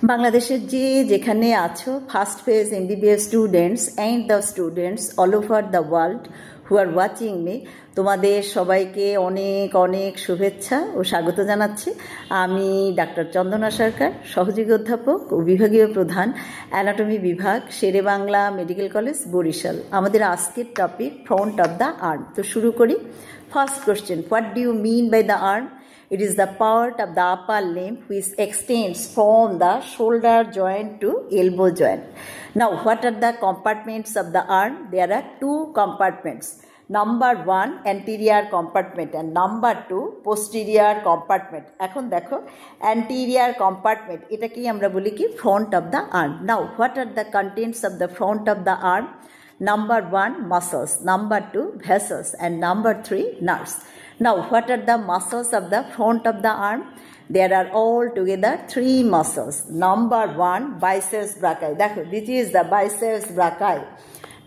বাংলাদেশের যেখানে আছো first phase MBBS students and the students all over the world who are watching me, তোমাদের সবাইকে অনেক অনেক শুভেচ্ছা ও স্বাগত জানাচ্ছি। আমি ডাক্তার চন্দনা সরকার, সহযোগী অধ্যাপক ও বিভাগীয় প্রধান, অ্যানাটমি বিভাগ, শেরে বাংলা মেডিকেল কলেজ, বরিশাল। আমাদের আজকের topic front of the arm. তো শুরু করি। First question, what do you mean by the arm? It is the part of the upper limb which extends from the shoulder joint to elbow joint. Now, what are the compartments of the arm? There are two compartments. Number one, anterior compartment, and number two, posterior compartment. এখন দেখো, anterior compartment এটা কি আমরা বলি কি front of the arm. Now, what are the contents of the front of the arm? Number one, muscles. Number two, vessels, and number three, nerves. Now, what are the muscles of the front of the arm? There are all together three muscles. Number one, biceps brachii. Dekho, this is the biceps brachii.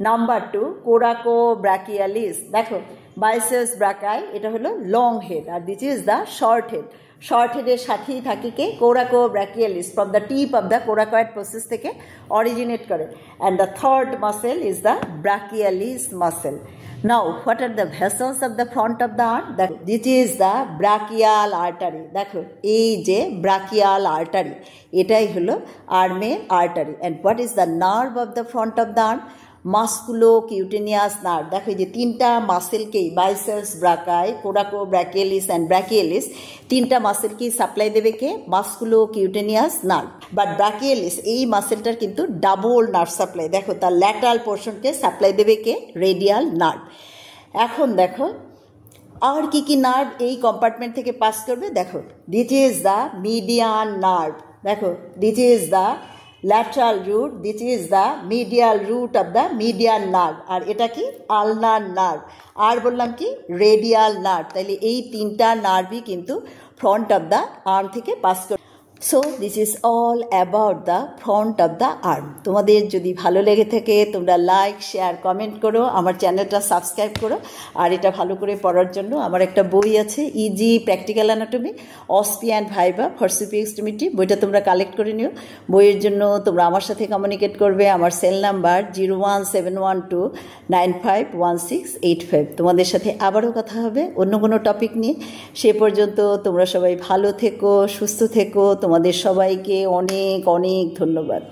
Number two, coracobrachialis. Dekho, biceps brachii, এটা হলো long head, আর this is the short head. Short হেডের সাথেই থাকে কে coracobrachialis, from the tip of the coracoid process থেকে originate করে। And the third muscle is the brachialis muscle. Now what are the vessels of the front of the arm? দেখো, this is the brachial artery. দেখো, এই যে brachial artery, এটাই হলো আর্মের artery. And what is the nerve of the front of the arm? মাস্কুলোকিউটেনিয়াস nerve. দেখো, এই যে তিনটা মাসেলকেই, বাইসেপস ব্রাকাই, কোরাকোব্রাকিয়ালিস অ্যান্ড ব্রাকিয়ালিস, তিনটা মাসেলকেই সাপ্লাই দেবে কে? মাস্কুলোকিউটেনিয়াস নার্ভ। বাট ব্রাকিয়ালিস এই মাসেলটার কিন্তু ডাবল নার্ভ সাপ্লাই। দেখো, তার ল্যাটারাল পোর্শনকে সাপ্লাই দেবে কে? Radial nerve. এখন দেখো আর কি কি নার্ভ এই কম্পার্টমেন্ট থেকে পাস করবে। দেখো, this is the median nerve. দেখো, this is the lateral root, this is the medial root of the median nerve, আর এটা কি? আলনার নার্ভ। আর বললাম কি? Radial nerve. তাহলে এই তিনটা নার্ভই কিন্তু ফ্রন্ট অফ দ্য আর্ম থেকে পাস করে। So this is all about the front of the arm. তোমাদের যদি ভালো লেগে থাকে তোমরা লাইক, শেয়ার, কমেন্ট করো, আমার চ্যানেলটা সাবস্ক্রাইব করো। আর এটা ভালো করে পড়ার জন্য আমার একটা বই আছে, easy practical anatomy, OSPE and viva for সুপি এক্সট্রিমিটি। বইটা তোমরা কালেক্ট করে নিও। বইয়ের জন্য তোমরা আমার সাথে কমিউনিকেট করবে। আমার সেল নাম্বার 0171295165। তোমাদের সাথে আবারও কথা হবে অন্য কোনো টপিক নিয়ে। সে পর্যন্ত তোমরা সবাই ভালো থেকো, সুস্থ থেকো। তোমাদের সবাইকে অনেক অনেক ধন্যবাদ।